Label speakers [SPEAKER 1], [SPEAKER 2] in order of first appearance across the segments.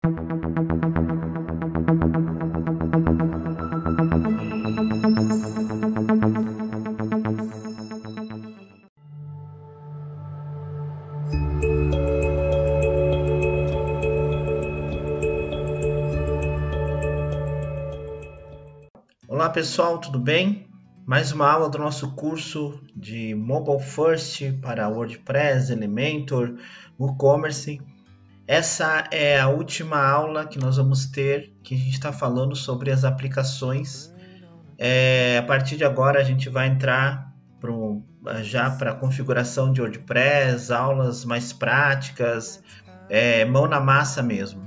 [SPEAKER 1] Olá pessoal, tudo bem? Mais uma aula do nosso curso de Mobile First para WordPress, Elementor, WooCommerce. Essa é a última aula que nós vamos ter, que a gente está falando sobre as aplicações. A partir de agora a gente vai entrar já para a configuração de WordPress, aulas mais práticas, mão na massa mesmo.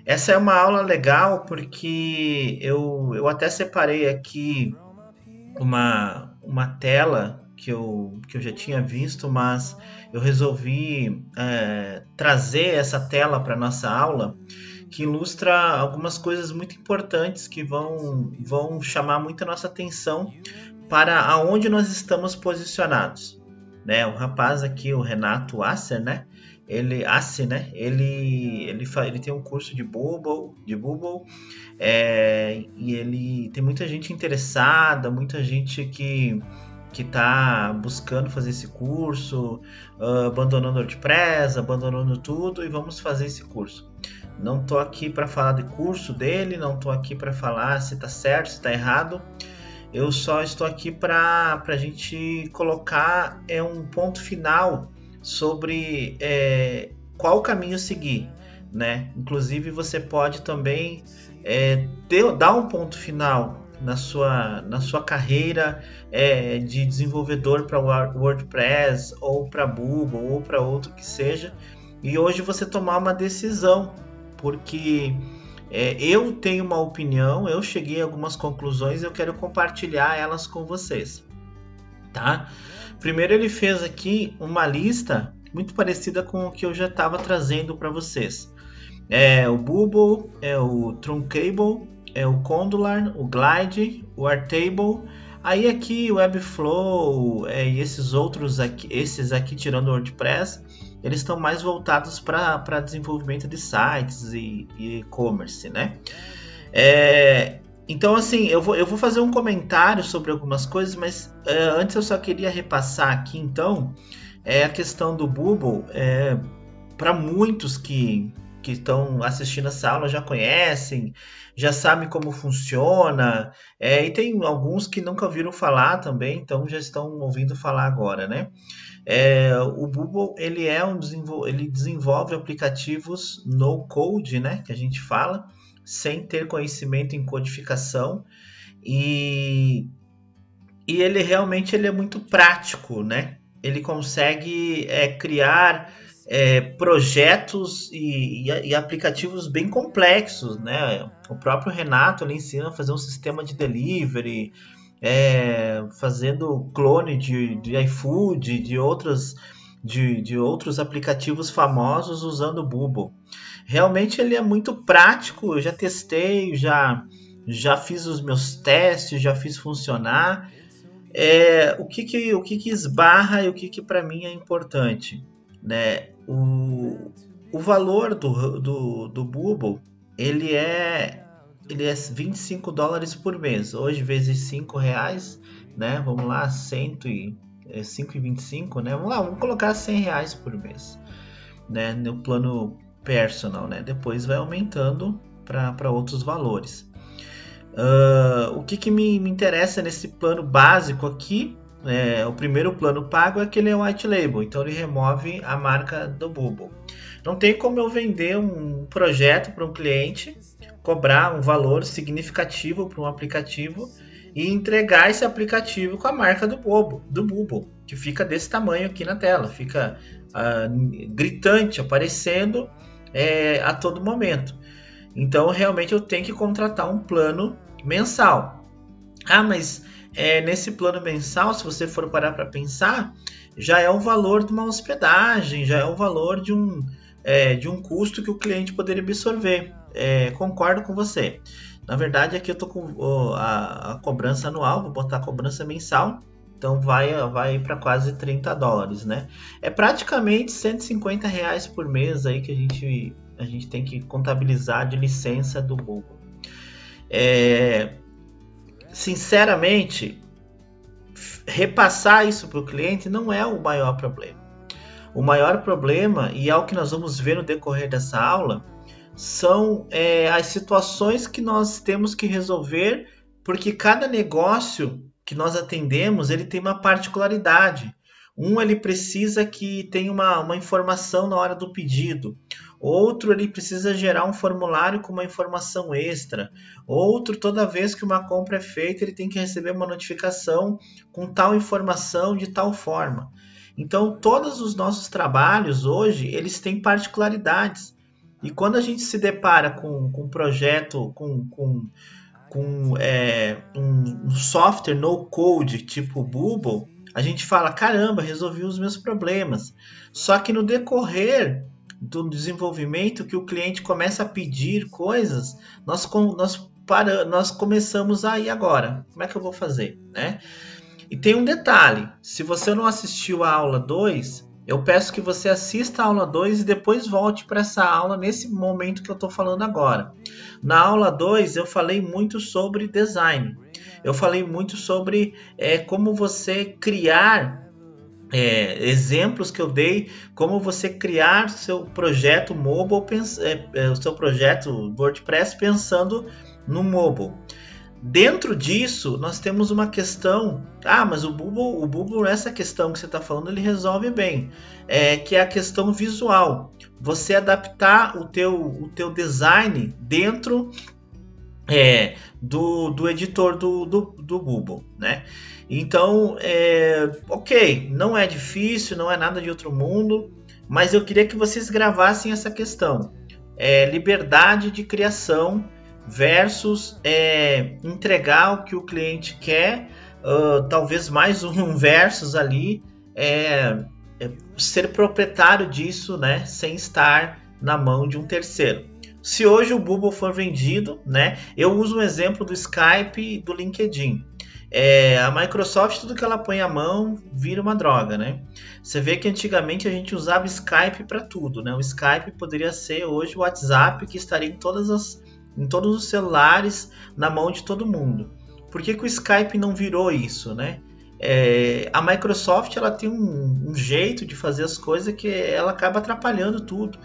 [SPEAKER 1] Essa é uma aula legal porque eu até separei aqui uma tela que eu já tinha visto, mas eu resolvi trazer essa tela para a nossa aula, que ilustra algumas coisas muito importantes que vão chamar muito a nossa atenção para aonde nós estamos posicionados. Né? O rapaz aqui, o Renato Asser, né? Ele tem um curso de Bubble, e ele tem muita gente interessada, muita gente que está buscando fazer esse curso, abandonando o WordPress, abandonando tudo, e vamos fazer esse curso. Não estou aqui para falar do curso dele, não estou aqui para falar se está certo, se está errado. Eu só estou aqui para a gente colocar um ponto final sobre qual caminho seguir, né? Inclusive você pode também dar um ponto final na sua carreira de desenvolvedor para WordPress ou para Bubble ou para outro que seja, e hoje você tomar uma decisão, porque eu tenho uma opinião, eu cheguei a algumas conclusões e eu quero compartilhar elas com vocês, tá? Primeiro ele fez aqui uma lista muito parecida com o que eu já estava trazendo para vocês. O Bubble, o Truncable, o Condular, o Glide, o Airtable. Aí aqui o Webflow e esses outros aqui, esses aqui tirando o WordPress, eles estão mais voltados para desenvolvimento de sites e e-commerce, né? Então, assim, eu vou fazer um comentário sobre algumas coisas, mas antes eu só queria repassar aqui, então, a questão do Bubble. Para muitos que estão assistindo essa aula já conhecem, já sabem como funciona, e tem alguns que nunca ouviram falar também, então já estão ouvindo falar agora, né? O Bubble, ele desenvolve aplicativos no code, né, que a gente fala, sem ter conhecimento em codificação, e ele realmente é muito prático, né? Ele consegue criar projetos e aplicativos bem complexos, né? O próprio Renato ele ensina a fazer um sistema de delivery, fazendo clone de iFood, de outros aplicativos famosos usando o Bubble. Realmente ele é muito prático, eu já testei, já fiz os meus testes, já fiz funcionar. O que esbarra e o que para mim é importante, né? O valor do Bubble, ele é $25 por mês. Hoje, vezes R$5, né? Vamos lá, 5,25, né? Vamos colocar R$100 por mês, né? No plano personal, né? Depois vai aumentando para outros valores. O que me interessa nesse plano básico aqui, o primeiro plano pago é que ele é white label, então ele remove a marca do Bubble. Não tem como eu vender um projeto para um cliente, cobrar um valor significativo para um aplicativo e entregar esse aplicativo com a marca do Bubble, que fica desse tamanho aqui na tela, fica gritante, aparecendo a todo momento. Então realmente eu tenho que contratar um plano mensal. Mas nesse plano mensal, se você for parar para pensar, já é o valor de uma hospedagem, já é o valor de um custo que o cliente poderia absorver. Concordo com você. Na verdade, aqui eu estou com a cobrança anual, vou botar a cobrança mensal, então vai para quase $30, né? É praticamente R$150 por mês aí que a gente a gente tem que contabilizar de licença do Bubble. Sinceramente, repassar isso para o cliente não é o maior problema. O maior problema, e é o que nós vamos ver no decorrer dessa aula, são as situações que nós temos que resolver, porque cada negócio que nós atendemos, ele tem uma particularidade. Ele precisa que tenha uma informação na hora do pedido. Outro, ele precisa gerar um formulário com uma informação extra. Outro, toda vez que uma compra é feita, ele tem que receber uma notificação com tal informação de tal forma. Então, todos os nossos trabalhos hoje, eles têm particularidades. E quando a gente se depara com um projeto, com um software no-code tipo Bubble, a gente fala, caramba, resolvi os meus problemas. Só que no decorrer do desenvolvimento, que o cliente começa a pedir coisas, nós começamos aí agora. Como é que eu vou fazer? Né? E tem um detalhe, se você não assistiu a aula 2, eu peço que você assista a aula 2 e depois volte para essa aula nesse momento que eu estou falando agora. Na aula 2 eu falei muito sobre design. Eu falei muito sobre como você criar exemplos que eu dei, como você criar seu projeto mobile, seu projeto WordPress pensando no mobile. Dentro disso, nós temos uma questão, mas o Bubble, essa questão que você está falando, ele resolve bem, que é a questão visual. Você adaptar o teu design dentro do editor do Bubble, né? Então, ok, não é difícil, não é nada de outro mundo, mas eu queria que vocês gravassem essa questão. Liberdade de criação versus entregar o que o cliente quer, talvez mais um versus ali, ser proprietário disso, né, sem estar na mão de um terceiro. Se hoje o Bubble for vendido, né, eu uso um exemplo do Skype e do LinkedIn. A Microsoft, tudo que ela põe a mão vira uma droga, né? Você vê que antigamente a gente usava Skype para tudo, né? O Skype poderia ser hoje o WhatsApp, que estaria em todos os celulares, na mão de todo mundo. Por que o Skype não virou isso, né? A Microsoft, ela tem um jeito de fazer as coisas que ela acaba atrapalhando tudo,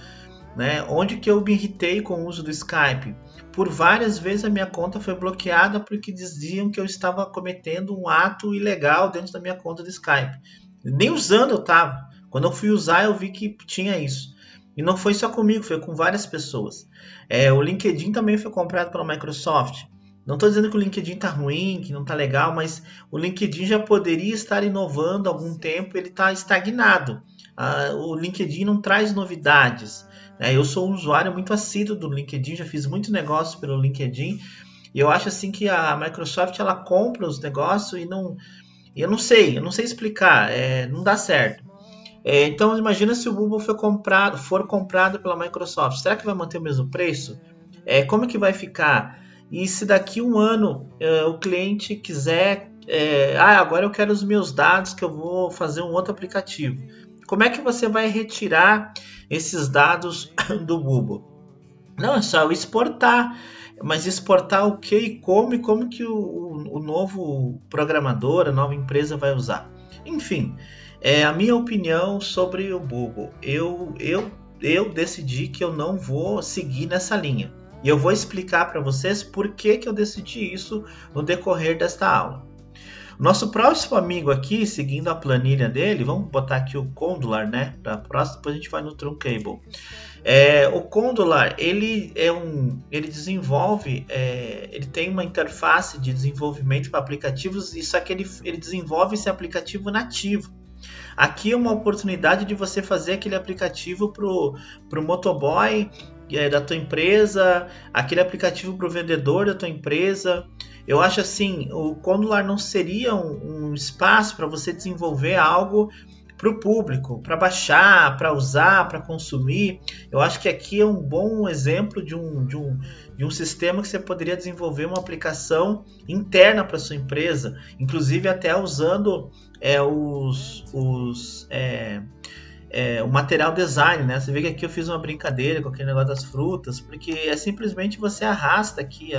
[SPEAKER 1] né? Onde que eu me irritei com o uso do Skype? Por várias vezes a minha conta foi bloqueada porque diziam que eu estava cometendo um ato ilegal dentro da minha conta do Skype. Nem usando eu estava. Quando eu fui usar, eu vi que tinha isso. E não foi só comigo, foi com várias pessoas. O LinkedIn também foi comprado pela Microsoft. Não estou dizendo que o LinkedIn está ruim, que não está legal, mas o LinkedIn já poderia estar inovando há algum tempo, ele está estagnado. O LinkedIn não traz novidades. Eu sou um usuário muito assíduo do LinkedIn, já fiz muito negócio pelo LinkedIn, e eu acho assim que a Microsoft ela compra os negócios e eu não sei explicar, não dá certo. Então imagina se o Bubble for comprado pela Microsoft, será que vai manter o mesmo preço? Como que vai ficar? E se daqui um ano o cliente quiser, agora eu quero os meus dados que eu vou fazer um outro aplicativo. Como é que você vai retirar esses dados do Bubble? Não, é só eu exportar. Mas exportar o que e como que o novo programador, a nova empresa vai usar? Enfim, a minha opinião sobre o Bubble. Eu decidi que eu não vou seguir nessa linha. E eu vou explicar para vocês por que eu decidi isso no decorrer desta aula. Nosso próximo amigo aqui, seguindo a planilha dele, vamos botar aqui o Condular, né? Para próximo, depois a gente vai no Truncable. O Condular, ele desenvolve, ele tem uma interface de desenvolvimento para aplicativos, e só que ele desenvolve esse aplicativo nativo. Aqui é uma oportunidade de você fazer aquele aplicativo para o motoboy da tua empresa, aquele aplicativo para o vendedor da tua empresa. Eu acho assim, o Condular não seria um espaço para você desenvolver algo para o público, para baixar, para usar, para consumir. Eu acho que aqui é um bom exemplo de um sistema que você poderia desenvolver uma aplicação interna para sua empresa, inclusive até usando o material design, né? Você vê que aqui eu fiz uma brincadeira com aquele negócio das frutas, porque é simplesmente você arrasta aqui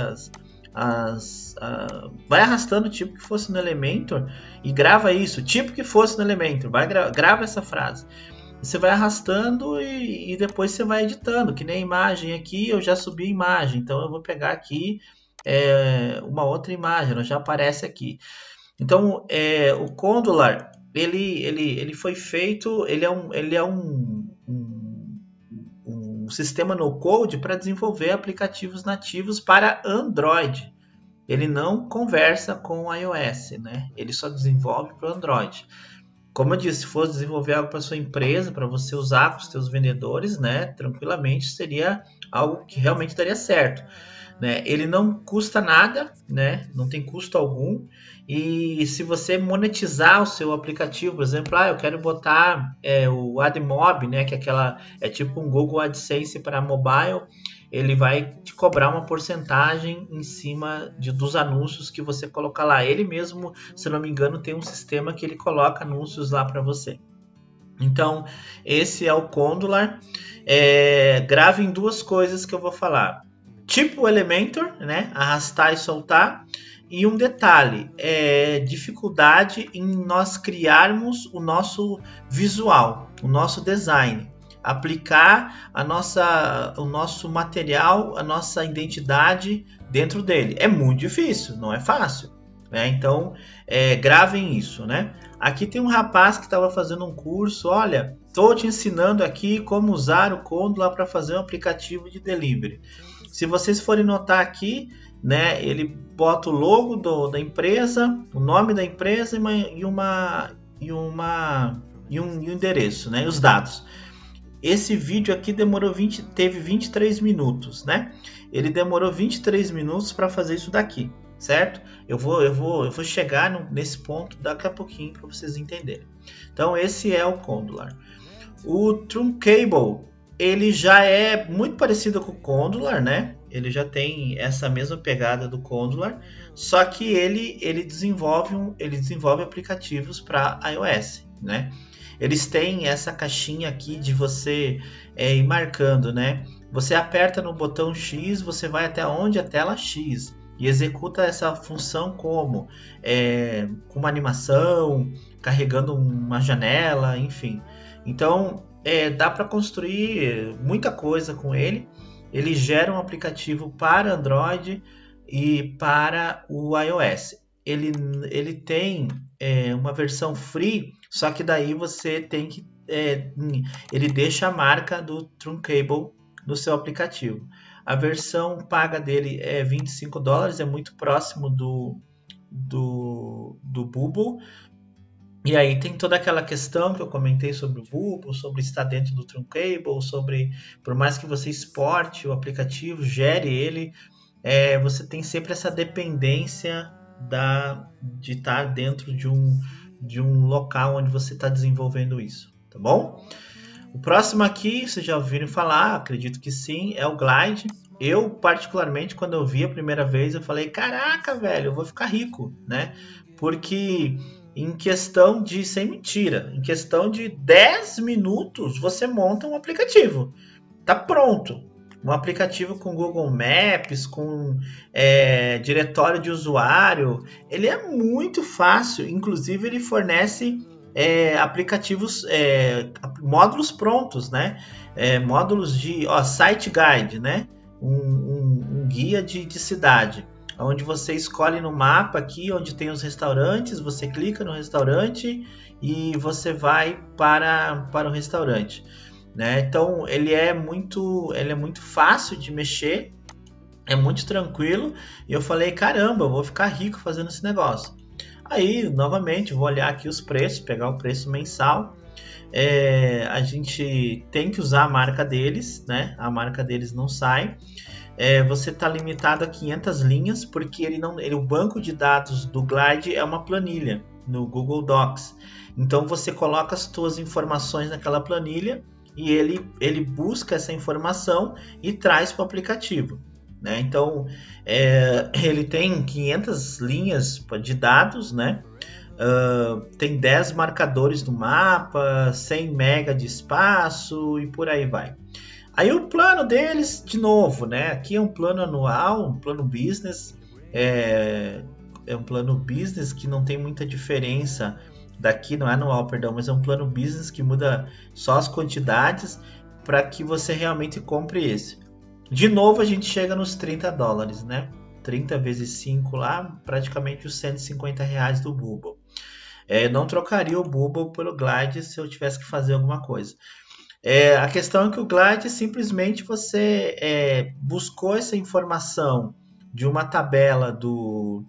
[SPEAKER 1] vai arrastando o tipo que fosse no Elementor e grava isso, tipo que fosse no Elementor, grava essa frase. Você vai arrastando e depois você vai editando, que nem a imagem aqui, eu já subi a imagem, então eu vou pegar aqui uma outra imagem, ela já aparece aqui. Então, o Condular, ele foi feito, ele é um sistema no-code para desenvolver aplicativos nativos para Android. Ele não conversa com o iOS, né? Ele só desenvolve para o Android. Como eu disse, se fosse desenvolver algo para sua empresa, para você usar com os seus vendedores, né? Tranquilamente seria algo que realmente daria certo. Né? Ele não custa nada, né? Não tem custo algum. E se você monetizar o seu aplicativo, por exemplo, eu quero botar o AdMob, né? Que é tipo um Google AdSense para mobile, ele vai te cobrar uma porcentagem em cima dos anúncios que você colocar lá. Ele mesmo, se não me engano, tem um sistema que ele coloca anúncios lá para você. Então, esse é o Condular. Grave em duas coisas que eu vou falar. Tipo Elementor, né? Arrastar e soltar. E um detalhe, dificuldade em nós criarmos o nosso visual, o nosso design. Aplicar o nosso material, a nossa identidade dentro dele. É muito difícil, não é fácil. Né? Então, gravem isso. Né? Aqui tem um rapaz que estava fazendo um curso. Olha, estou te ensinando aqui como usar o Condular para fazer um aplicativo de delivery. Se vocês forem notar aqui, né, ele bota o logo da empresa, o nome da empresa e um endereço, né, os dados. Esse vídeo aqui teve 23 minutos, né? Ele demorou 23 minutos para fazer isso daqui, certo? Eu vou chegar nesse ponto daqui a pouquinho para vocês entenderem. Então esse é o Condular. O Truncable, ele já é muito parecido com o Condular, né? Ele já tem essa mesma pegada do Condular, só que ele desenvolve aplicativos para iOS, né? Eles têm essa caixinha aqui de você ir marcando, né? Você aperta no botão X, você vai até onde? A tela X. E executa essa função como? Com uma animação, carregando uma janela, enfim. Então, dá para construir muita coisa com ele. Ele gera um aplicativo para Android e para o iOS. Ele tem uma versão free, só que daí você tem que... ele deixa a marca do Truncable no seu aplicativo. A versão paga dele é $25, é muito próximo do Bubble. E aí tem toda aquela questão que eu comentei sobre o Bubble, sobre estar dentro do Truncable, sobre, por mais que você exporte o aplicativo, gere ele, você tem sempre essa dependência de estar dentro de um local onde você está desenvolvendo isso, tá bom? O próximo aqui, vocês já ouviram falar, acredito que sim, é o Glide. Eu, particularmente, quando eu vi a primeira vez, eu falei, caraca, velho, eu vou ficar rico, né? Porque... sem mentira, em questão de 10 minutos você monta um aplicativo. Tá pronto. Um aplicativo com Google Maps, com diretório de usuário. Ele é muito fácil. Inclusive ele fornece aplicativos, módulos prontos, né? Módulos de Site Guide, né? Um guia de cidade. Onde você escolhe no mapa aqui onde tem os restaurantes, você clica no restaurante e você vai para o restaurante, né? Então ele é muito fácil de mexer, é muito tranquilo e eu falei, caramba, eu vou ficar rico fazendo esse negócio. Aí novamente vou olhar aqui os preços, pegar o preço mensal. A gente tem que usar a marca deles, né? A marca deles não sai. Você está limitado a 500 linhas, porque o banco de dados do Glide é uma planilha no Google Docs. Então você coloca as suas informações naquela planilha e ele busca essa informação e traz para o aplicativo. Né? Então ele tem 500 linhas de dados, né? tem 10 marcadores no mapa, 100 MB de espaço e por aí vai. Aí o plano deles, de novo, né? Aqui é um plano anual, um plano business, é um plano business que não tem muita diferença daqui, não é anual, perdão, mas é um plano business que muda só as quantidades para que você realmente compre esse. De novo a gente chega nos $30, né? 30 vezes 5 lá, praticamente os R$150 do Bubble. Eu não trocaria o Bubble pelo Glide se eu tivesse que fazer alguma coisa. A questão é que o Glide simplesmente você buscou essa informação de uma tabela do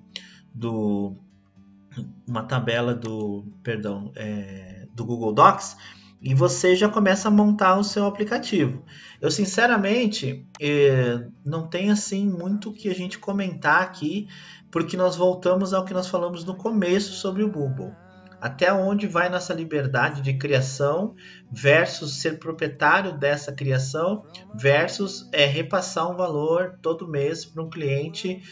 [SPEAKER 1] Google Docs e você já começa a montar o seu aplicativo. Eu sinceramente não tem assim muito o que a gente comentar aqui, porque nós voltamos ao que nós falamos no começo sobre o Bubble. Até onde vai nossa liberdade de criação versus ser proprietário dessa criação versus repassar um valor todo mês para um cliente,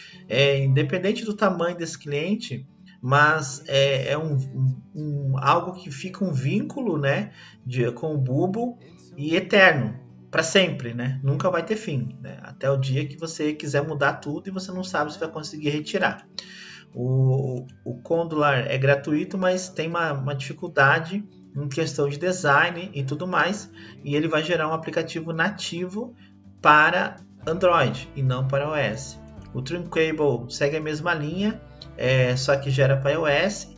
[SPEAKER 1] independente do tamanho desse cliente, mas algo que fica um vínculo, né, com o Bubble e eterno, para sempre, né? Nunca vai ter fim, né? Até o dia que você quiser mudar tudo e você não sabe se vai conseguir retirar. O Condular é gratuito, mas tem uma dificuldade em questão de design e tudo mais, e ele vai gerar um aplicativo nativo para Android e não para iOS. O Truncable segue a mesma linha, só que gera para iOS,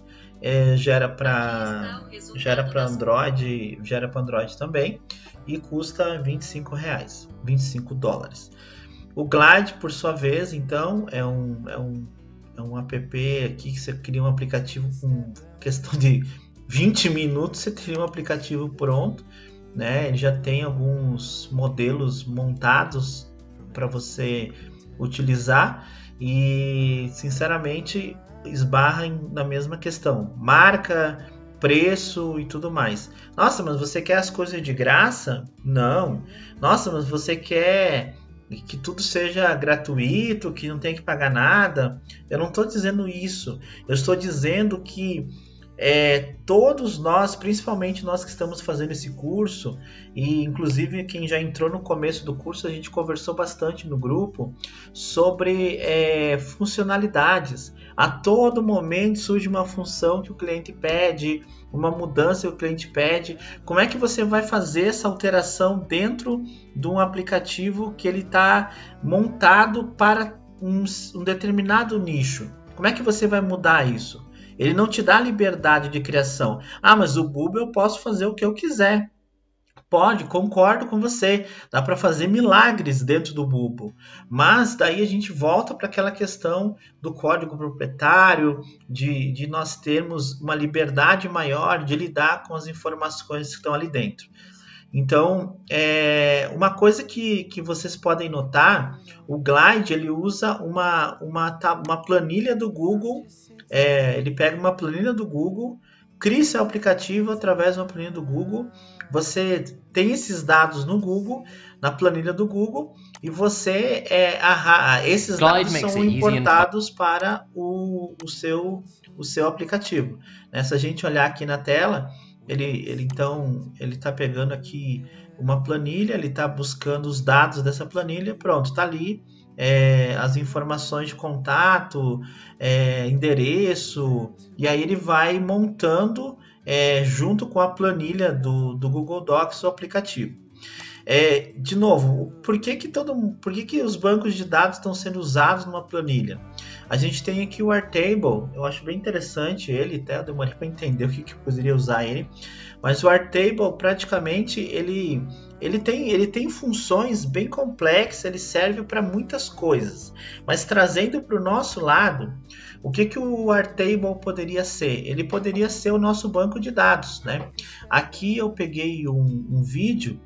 [SPEAKER 1] gera para Android, também, e custa $25, $25. O Glide, por sua vez, então, é um app aqui que você cria um aplicativo com questão de 20 minutos, você teria um aplicativo pronto, né? Ele já tem alguns modelos montados para você utilizar e, sinceramente, esbarra na mesma questão. Marca, preço e tudo mais. Nossa, mas você quer as coisas de graça? Não. Nossa, mas você quer que tudo seja gratuito, que não tem que pagar nada? Eu não estou dizendo isso. Eu estou dizendo que todos nós, principalmente nós que estamos fazendo esse curso, e inclusive quem já entrou no começo do curso, a gente conversou bastante no grupo sobre funcionalidades. A todo momento surge uma função que o cliente pede, uma mudança que o cliente pede. Como é que você vai fazer essa alteração dentro de um aplicativo que ele está montado para um determinado nicho? Como é que você vai mudar isso? Ele não te dá liberdade de criação. Ah, mas o Bubble eu posso fazer o que eu quiser. Pode, concordo com você. Dá para fazer milagres dentro do Bubble. Mas daí a gente volta para aquela questão do código proprietário, de nós termos uma liberdade maior de lidar com as informações que estão ali dentro. Então, uma coisa que vocês podem notar, o Glide ele usa uma planilha do Google. Ele pega uma planilha do Google, cria seu aplicativo através de uma planilha do Google. Você tem esses dados no Google, na planilha do Google, e você esses dados são importados para o seu aplicativo. Se a gente olhar aqui na tela, ele está pegando aqui uma planilha, ele está buscando os dados dessa planilha, pronto, está ali. As informações de contato, endereço, e aí ele vai montando junto com a planilha do Google Docs o aplicativo. De novo, por que os bancos de dados estão sendo usados numa planilha? A gente tem aqui o Airtable, eu acho bem interessante ele, até eu demorei para entender o que eu poderia usar ele, mas o Airtable praticamente ele tem funções bem complexas, ele serve para muitas coisas, mas trazendo para o nosso lado, o que o Airtable poderia ser? Ele poderia ser o nosso banco de dados, né? Aqui eu peguei um vídeo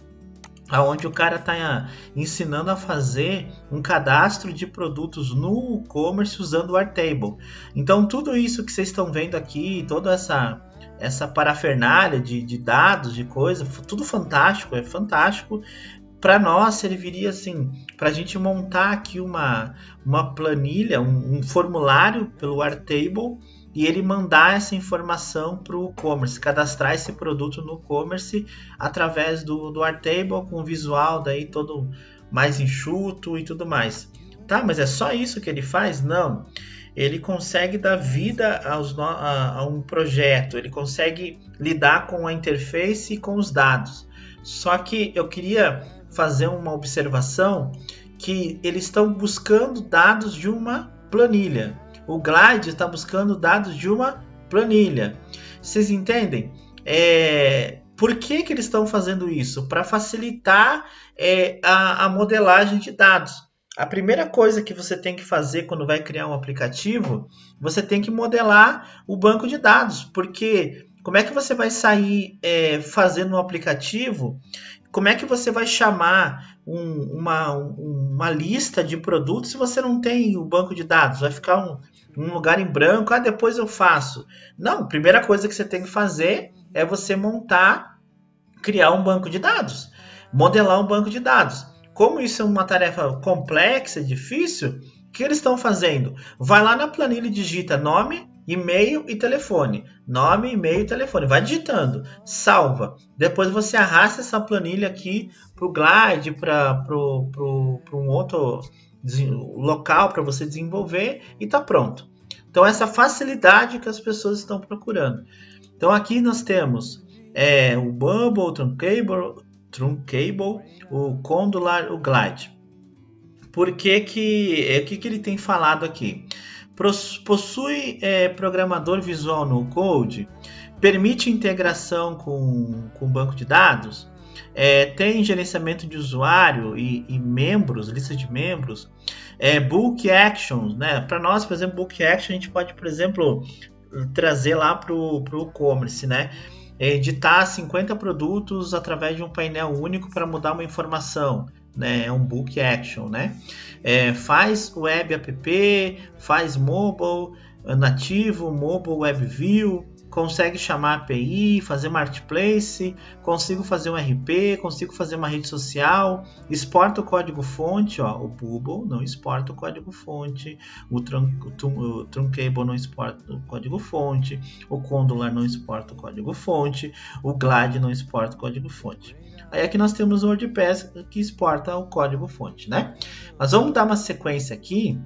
[SPEAKER 1] onde o cara está ensinando a fazer um cadastro de produtos no e-commerce usando o Airtable. Então tudo isso que vocês estão vendo aqui, toda essa parafernália de dados, de coisa, tudo fantástico, é fantástico. Para nós serviria assim, para a gente montar aqui uma planilha, um formulário pelo Airtable, e ele mandar essa informação para o e-commerce, cadastrar esse produto no e-commerce através do Airtable, com o visual daí todo mais enxuto e tudo mais. Tá, mas é só isso que ele faz? Não. Ele consegue dar vida a um projeto, ele consegue lidar com a interface e com os dados. Só que eu queria fazer uma observação que eles estão buscando dados de uma planilha. O Glide está buscando dados de uma planilha. Vocês entendem? Por que eles estão fazendo isso? Para facilitar a modelagem de dados. A primeira coisa que você tem que fazer quando vai criar um aplicativo, você tem que modelar o banco de dados. Porque como é que você vai sair fazendo um aplicativo? Como é que você vai chamar uma lista de produtos se você não tem o banco de dados? Vai ficar um lugar em branco, depois eu faço. Não, a primeira coisa que você tem que fazer é você criar um banco de dados, modelar um banco de dados. Como isso é uma tarefa complexa, difícil, o que eles estão fazendo? Vai lá na planilha e digita nome, e-mail e telefone. Nome, e-mail e telefone. Vai digitando. Salva. Depois você arrasta essa planilha aqui para o Glide, para um outro local para você desenvolver e está pronto. Então, essa facilidade que as pessoas estão procurando. Então, aqui nós temos o Bubble, o Truncable, o Condular, o Glide. Por que ele tem falado aqui? Possui programador visual no code, permite integração com o banco de dados, tem gerenciamento de usuário e membros, lista de membros, bulk actions, né? Para nós, por exemplo, bulk action a gente pode, por exemplo, trazer lá para o e-commerce, né? Editar 50 produtos através de um painel único para mudar uma informação. Né, é um bulk action, né? Faz web app, faz mobile nativo, mobile web view, consegue chamar API, fazer marketplace, consigo fazer um RP, consigo fazer uma rede social, exporta o código fonte, ó, o Bubble não exporta o código fonte, o Truncable não exporta o código fonte, o Condular não exporta o código fonte, o Glide não exporta o código fonte. Aí aqui nós temos o WordPress que exporta o código fonte, né? Mas vamos dar uma sequência aqui.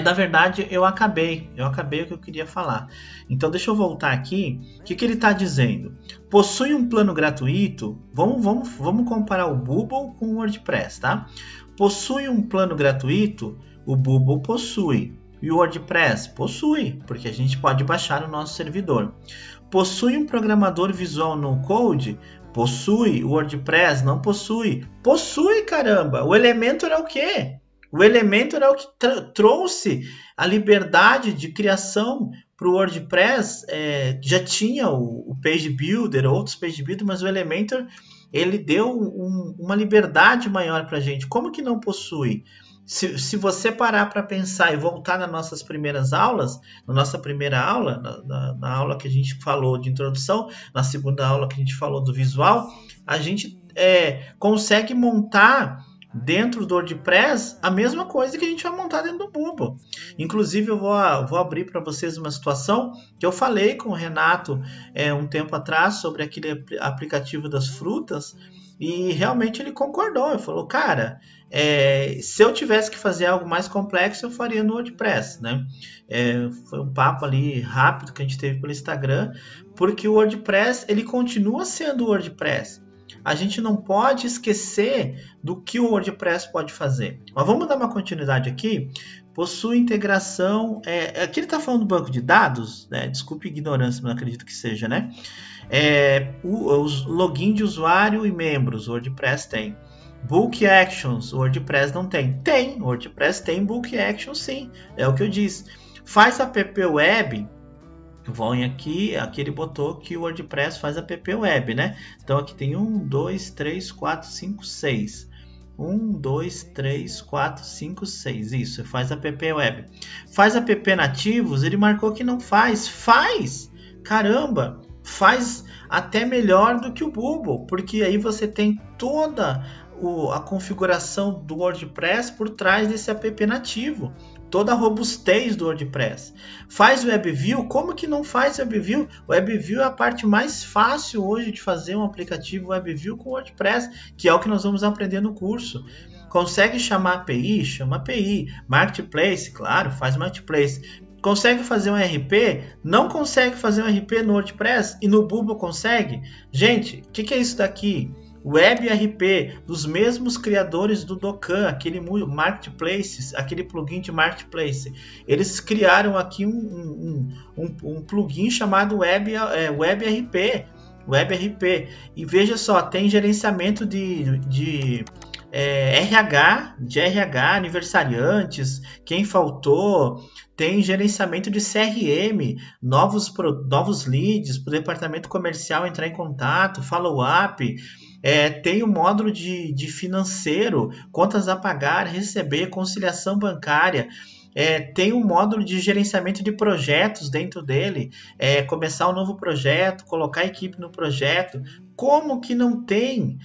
[SPEAKER 1] Na verdade, eu acabei o que eu queria falar. Então, deixa eu voltar aqui. O que ele está dizendo? Possui um plano gratuito. Vamos comparar o Bubble com o WordPress, tá? Possui um plano gratuito. O Bubble possui. E o WordPress possui, porque a gente pode baixar no nosso servidor. Possui um programador visual no code. Possui. O WordPress não possui. Possui, caramba! O Elementor é o quê? O Elementor é o que trouxe a liberdade de criação para o WordPress. Já tinha o Page Builder, outros Page Builder, mas o Elementor ele deu uma liberdade maior para a gente. Como que não possui? Se você parar para pensar e voltar nas nossas primeiras aulas, na nossa primeira aula, na aula que a gente falou de introdução, na segunda aula que a gente falou do visual, a gente consegue montar dentro do WordPress a mesma coisa que a gente vai montar dentro do Bubble. Inclusive, eu vou abrir para vocês uma situação que eu falei com o Renato um tempo atrás sobre aquele aplicativo das frutas, e realmente ele concordou. Ele falou, cara, se eu tivesse que fazer algo mais complexo, eu faria no WordPress, né? Foi um papo ali rápido que a gente teve pelo Instagram, porque o WordPress ele continua sendo o WordPress. A gente não pode esquecer do que o WordPress pode fazer. Mas vamos dar uma continuidade aqui. Possui integração... aqui ele está falando do banco de dados, né? Desculpe a ignorância, mas não acredito que seja, né? Os login de usuário e membros, o WordPress tem. Bulk Actions, o WordPress não tem. Tem, o WordPress tem Bulk Actions sim, é o que eu disse. Faz app web... Vão aqui ele botou que o WordPress faz app web, né? Então aqui tem 1, 2, 3, 4, 5, 6. 1, 2, 3, 4, 5, 6. Isso, faz app web. Faz app nativos, ele marcou que não faz. Faz! Caramba! Faz até melhor do que o Bubble, porque aí você tem toda a configuração do WordPress por trás desse app nativo. toda a robustez do WordPress. Faz WebView? Como que não faz WebView? O WebView é a parte mais fácil hoje de fazer um aplicativo WebView com WordPress, que é o que nós vamos aprender no curso. Consegue chamar API? Chama API. Marketplace? Claro, faz Marketplace. Consegue fazer um RP? Não consegue fazer um RP no WordPress e no Bubble consegue? Gente, o que é isso daqui? Web RP, dos mesmos criadores do Docan, aquele Marketplace, aquele plugin de Marketplace. Eles criaram aqui um plugin chamado Web RP. E veja só, tem gerenciamento de RH, aniversariantes, quem faltou, tem gerenciamento de CRM, novos leads para o departamento comercial entrar em contato, follow-up. Tem o módulo de financeiro, contas a pagar, receber, conciliação bancária. Tem um módulo de gerenciamento de projetos dentro dele, começar um novo projeto, colocar a equipe no projeto. Como que não tem?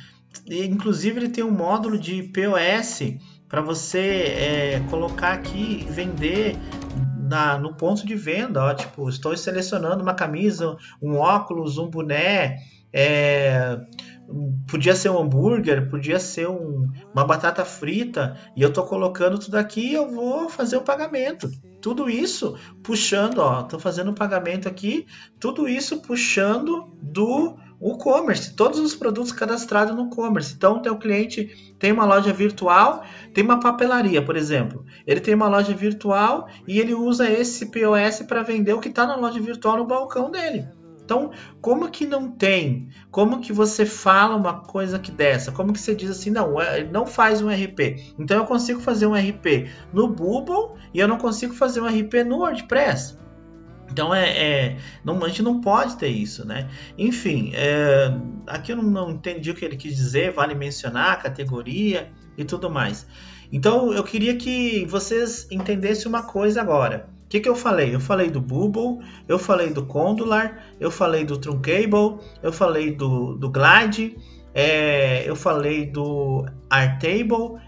[SPEAKER 1] Inclusive ele tem um módulo de POS para você colocar aqui e vender no ponto de venda. Ó, tipo, estou selecionando uma camisa, um óculos, um boné, podia ser um hambúrguer, podia ser uma batata frita, e eu estou colocando tudo aqui e eu vou fazer o pagamento. Tudo isso puxando, ó, estou fazendo o pagamento aqui, tudo isso puxando do e-commerce, todos os produtos cadastrados no e-commerce. Então, o teu cliente tem uma loja virtual, tem uma papelaria, por exemplo. Ele tem uma loja virtual e ele usa esse POS para vender o que está na loja virtual no balcão dele. Então, como que não tem? Como que você fala uma coisa que dessa? Como que você diz assim, não, ele não faz um RP. Então, eu consigo fazer um RP no Bubble e eu não consigo fazer um RP no WordPress. Então, a gente não pode ter isso, né? Enfim, aqui eu não entendi o que ele quis dizer, vale mencionar a categoria e tudo mais. Então, eu queria que vocês entendessem uma coisa agora. O que eu falei? Eu falei do Bubble, eu falei do Condular, eu falei do Truncable, eu falei do Glide, eu falei do Airtable,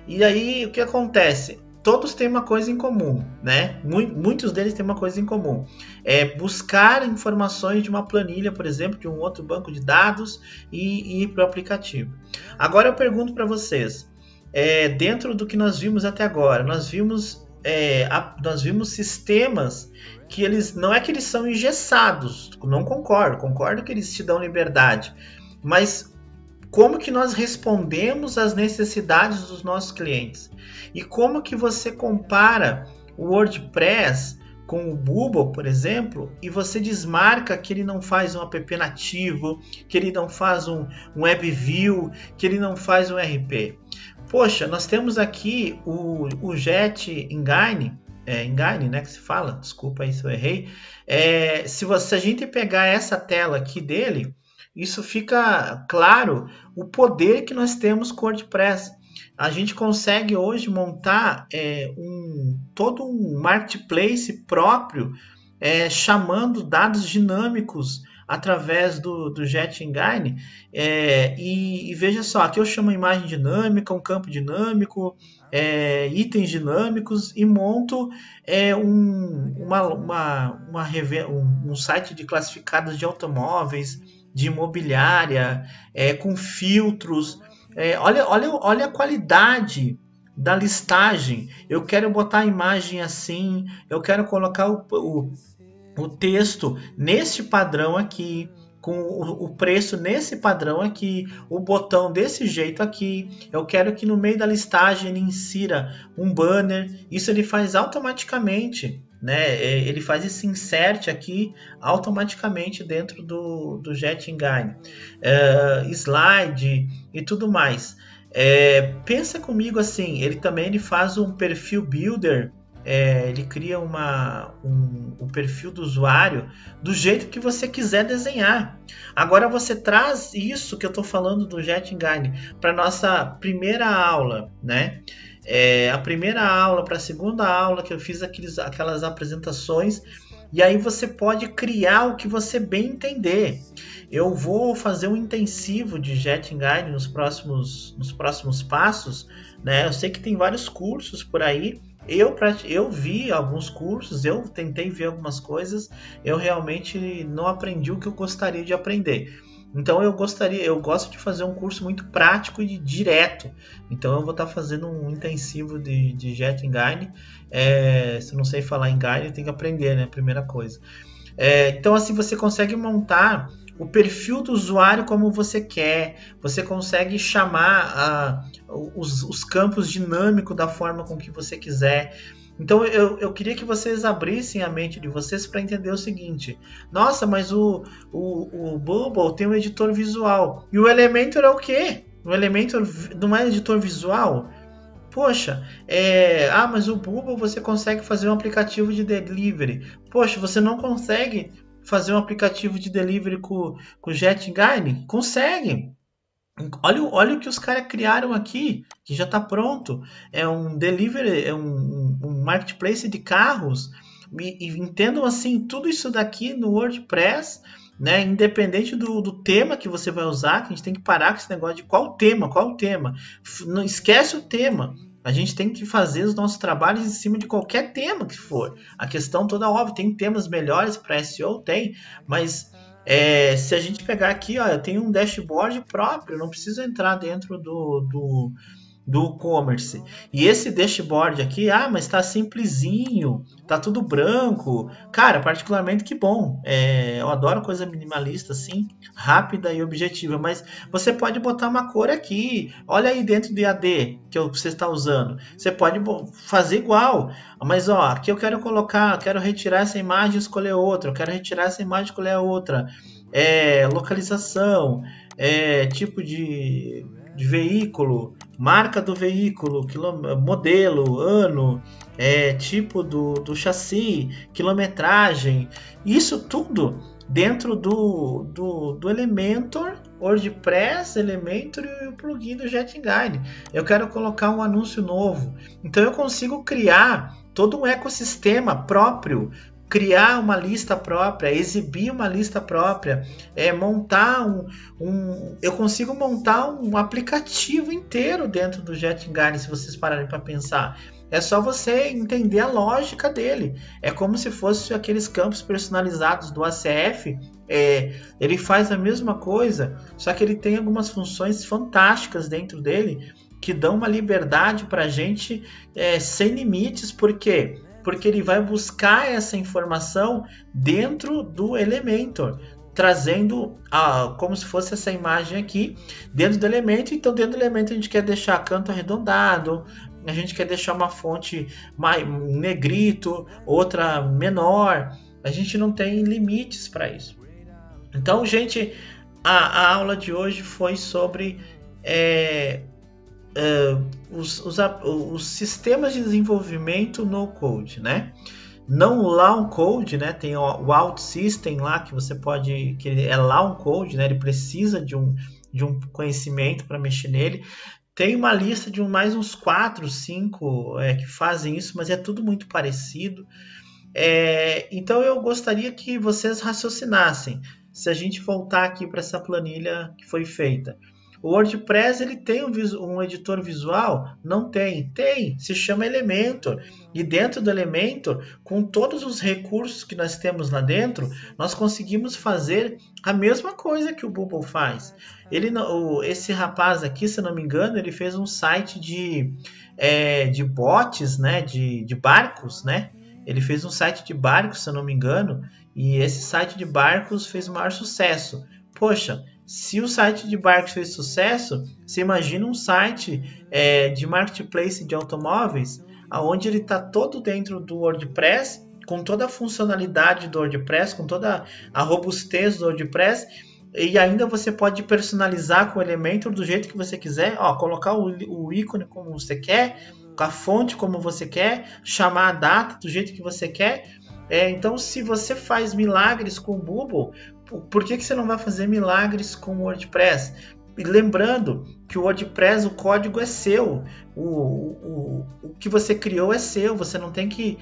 [SPEAKER 1] e aí o que acontece? Todos têm uma coisa em comum, né? Muitos deles têm uma coisa em comum. Buscar informações de uma planilha, por exemplo, de um outro banco de dados e ir para o aplicativo. Agora eu pergunto para vocês, dentro do que nós vimos até agora, nós vimos sistemas que eles não é que eles são engessados, não concordo que eles te dão liberdade, mas como que nós respondemos às necessidades dos nossos clientes e como que você compara o WordPress com o Bubble, por exemplo, e você desmarca que ele não faz um app nativo, que ele não faz um WebView, que ele não faz um RP. Poxa, nós temos aqui o Jet Engine, Engine, né, que se fala, desculpa aí se eu errei. Se a gente pegar essa tela aqui dele, isso fica claro o poder que nós temos com o WordPress. A gente consegue hoje montar todo um marketplace próprio, chamando dados dinâmicos através do Jet Engine, e veja só, aqui eu chamo imagem dinâmica, um campo dinâmico, itens dinâmicos e monto um site de classificados de automóveis, de imobiliária, com filtros. Olha a qualidade da listagem. Eu quero botar a imagem assim, eu quero colocar o texto nesse padrão aqui, com o preço nesse padrão aqui, o botão desse jeito aqui. Eu quero que no meio da listagem ele insira um banner. Isso ele faz automaticamente, né? Ele faz esse insert aqui automaticamente dentro do Jet Engine, slide e tudo mais. Pensa comigo assim, ele faz um perfil builder. Ele cria o perfil do usuário do jeito que você quiser desenhar. Agora você traz isso que eu estou falando do Jet Engine para nossa primeira aula, né? A primeira aula para a segunda aula que eu fiz aquelas apresentações, e aí você pode criar o que você bem entender. Eu vou fazer um intensivo de Jet Engine nos próximos passos, né? Eu sei que tem vários cursos por aí, Eu vi alguns cursos, eu tentei ver algumas coisas, eu realmente não aprendi o que eu gostaria de aprender. Então eu gosto de fazer um curso muito prático e direto. Então eu vou estar fazendo um intensivo de Jet Engine. Se eu não sei falar Engine, tem que aprender, né? Primeira coisa. Então assim você consegue montar o perfil do usuário como você quer, você consegue chamar os campos dinâmicos da forma com que você quiser. Então eu queria que vocês abrissem a mente de vocês para entender o seguinte: nossa, mas o Bubble tem um editor visual, e o Elementor é o quê? O Elementor não é editor visual? Poxa, mas o Bubble você consegue fazer um aplicativo de delivery. Poxa, você não consegue fazer um aplicativo de delivery com o Jet Engine? Consegue! Olha o que os caras criaram aqui, que já está pronto. É um delivery, é um marketplace de carros. E entendam assim, tudo isso daqui no WordPress, né? Independente do tema que você vai usar, que a gente tem que parar com esse negócio de qual o tema. Não esquece o tema. A gente tem que fazer os nossos trabalhos em cima de qualquer tema que for. A questão toda óbvia, tem temas melhores para SEO? Tem, mas se a gente pegar aqui, ó, eu tenho um dashboard próprio, não preciso entrar dentro do e-commerce. E esse dashboard aqui, mas tá simplesinho, tá tudo branco. Cara, particularmente que bom. Eu adoro coisa minimalista assim, rápida e objetiva, mas você pode botar uma cor aqui. Olha aí dentro do IAD que você está usando. Você pode fazer igual, mas ó, aqui eu quero quero retirar essa imagem e escolher outra. Eu quero retirar essa imagem e escolher outra. Localização, tipo de veículo, marca do veículo, modelo, ano, tipo do chassi, quilometragem, isso tudo dentro do Elementor, WordPress, Elementor e o plugin do Jet Engine. Eu quero colocar um anúncio novo, então eu consigo criar todo um ecossistema próprio, criar uma lista própria, exibir uma lista própria, montar eu consigo montar um aplicativo inteiro dentro do Jet Engine, se vocês pararem para pensar. É só você entender a lógica dele. É como se fosse aqueles campos personalizados do ACF. Ele faz a mesma coisa, só que ele tem algumas funções fantásticas dentro dele que dão uma liberdade para a gente sem limites. Por quê? Porque ele vai buscar essa informação dentro do Elementor, trazendo como se fosse essa imagem aqui dentro do Elementor. Então dentro do Elementor a gente quer deixar canto arredondado, a gente quer deixar uma fonte mais negrito, outra menor, a gente não tem limites para isso. Então gente, a aula de hoje foi sobre os sistemas de desenvolvimento no code, né? Não long code, né? Tem o Alt System lá que você pode, que é long code, né? Ele precisa de um conhecimento para mexer nele. Tem uma lista de mais uns 4, 5 que fazem isso, mas é tudo muito parecido. Então eu gostaria que vocês raciocinassem. Se a gente voltar aqui para essa planilha que foi feita, o WordPress ele tem um editor visual? Não tem. Tem, se chama Elementor. E dentro do Elementor, com todos os recursos que nós temos lá dentro, nós conseguimos fazer a mesma coisa que o Bubble faz. Esse rapaz aqui, se não me engano, ele fez um site de bots, né? De barcos, né? Ele fez um site de barcos, se eu não me engano, e esse site de barcos fez o maior sucesso. Poxa, se o site de barcos fez sucesso, você imagina um site de marketplace de automóveis, onde ele está todo dentro do WordPress, com toda a funcionalidade do WordPress, com toda a robustez do WordPress, e ainda você pode personalizar com o Elementor do jeito que você quiser, colocar o ícone como você quer, com a fonte como você quer, chamar a data do jeito que você quer. Então, se você faz milagres com o Bubble, por que você não vai fazer milagres com o WordPress? E lembrando que o WordPress, o código é seu, o que você criou é seu, você não tem que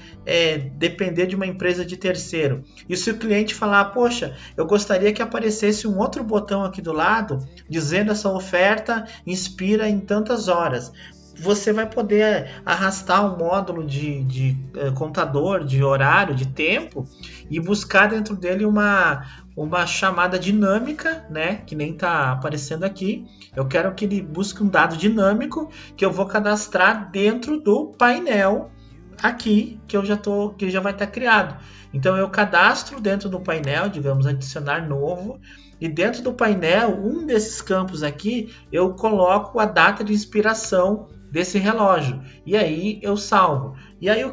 [SPEAKER 1] depender de uma empresa de terceiro. E se o cliente falar, poxa, eu gostaria que aparecesse um outro botão aqui do lado, dizendo essa oferta inspira em tantas horas. você vai poder arrastar um módulo de contador, de horário, de tempo, e buscar dentro dele uma chamada dinâmica, né, que nem está aparecendo aqui. Eu quero que ele busque um dado dinâmico que eu vou cadastrar dentro do painel aqui, que já vai estar criado. Então eu cadastro dentro do painel, digamos, adicionar novo, e dentro do painel, um desses campos aqui, eu coloco a data de expiração desse relógio. E aí eu salvo. E aí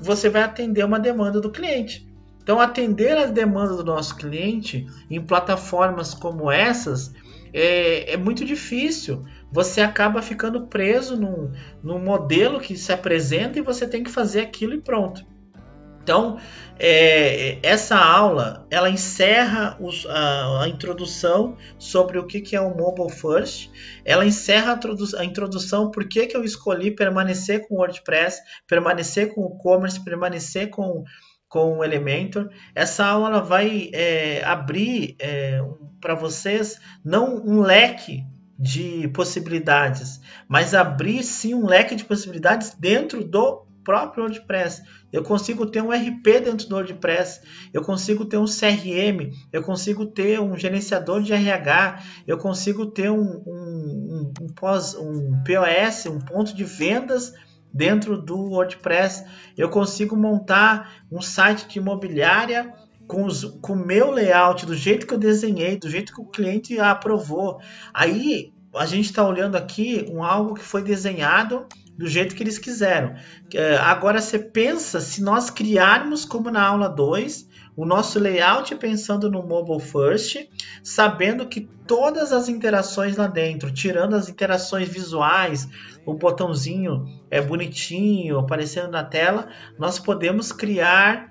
[SPEAKER 1] você vai atender uma demanda do cliente. Então, atender as demandas do nosso cliente em plataformas como essas é muito difícil. Você acaba ficando preso num modelo que se apresenta e você tem que fazer aquilo e pronto. Então, essa aula ela encerra a introdução sobre o que é o Mobile First. Ela encerra a introdução por que eu escolhi permanecer com o WordPress, permanecer com o Commerce, permanecer com o Elementor. Essa aula ela vai abrir para vocês não um leque de possibilidades, mas abrir sim um leque de possibilidades dentro do próprio WordPress. Eu consigo ter um RP dentro do WordPress, eu consigo ter um CRM, eu consigo ter um gerenciador de RH, eu consigo ter um POS, um ponto de vendas dentro do WordPress, eu consigo montar um site de imobiliária com o meu layout, do jeito que eu desenhei, do jeito que o cliente aprovou. Aí a gente está olhando aqui algo que foi desenhado do jeito que eles quiseram. Agora você pensa, se nós criarmos, como na aula 2, o nosso layout pensando no Mobile First, sabendo que todas as interações lá dentro, tirando as interações visuais, o botãozinho bonitinho aparecendo na tela, nós podemos criar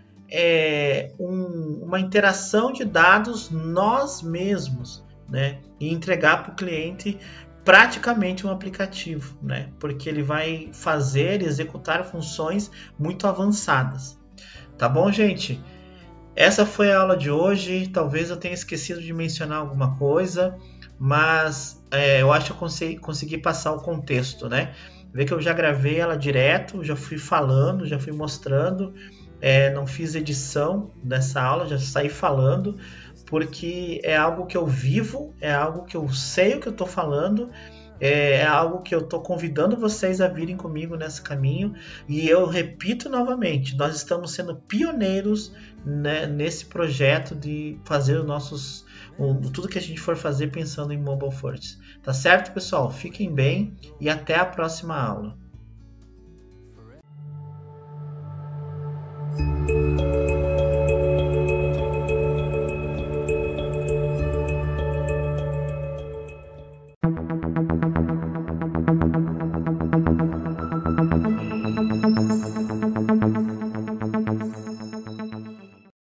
[SPEAKER 1] uma interação de dados nós mesmos, né? E entregar para o cliente praticamente um aplicativo, né? Porque ele vai fazer e executar funções muito avançadas. Tá bom, gente? Essa foi a aula de hoje. Talvez eu tenha esquecido de mencionar alguma coisa, mas eu acho que eu consegui passar o contexto, né? Vê que eu já gravei ela direto, já fui falando, já fui mostrando, não fiz edição dessa aula, já saí falando, porque é algo que eu vivo, é algo que eu sei o que eu estou falando, é algo que eu estou convidando vocês a virem comigo nesse caminho. E eu repito novamente, nós estamos sendo pioneiros, né, nesse projeto de fazer tudo que a gente for fazer pensando em Mobile First. Tá certo, pessoal? Fiquem bem e até a próxima aula.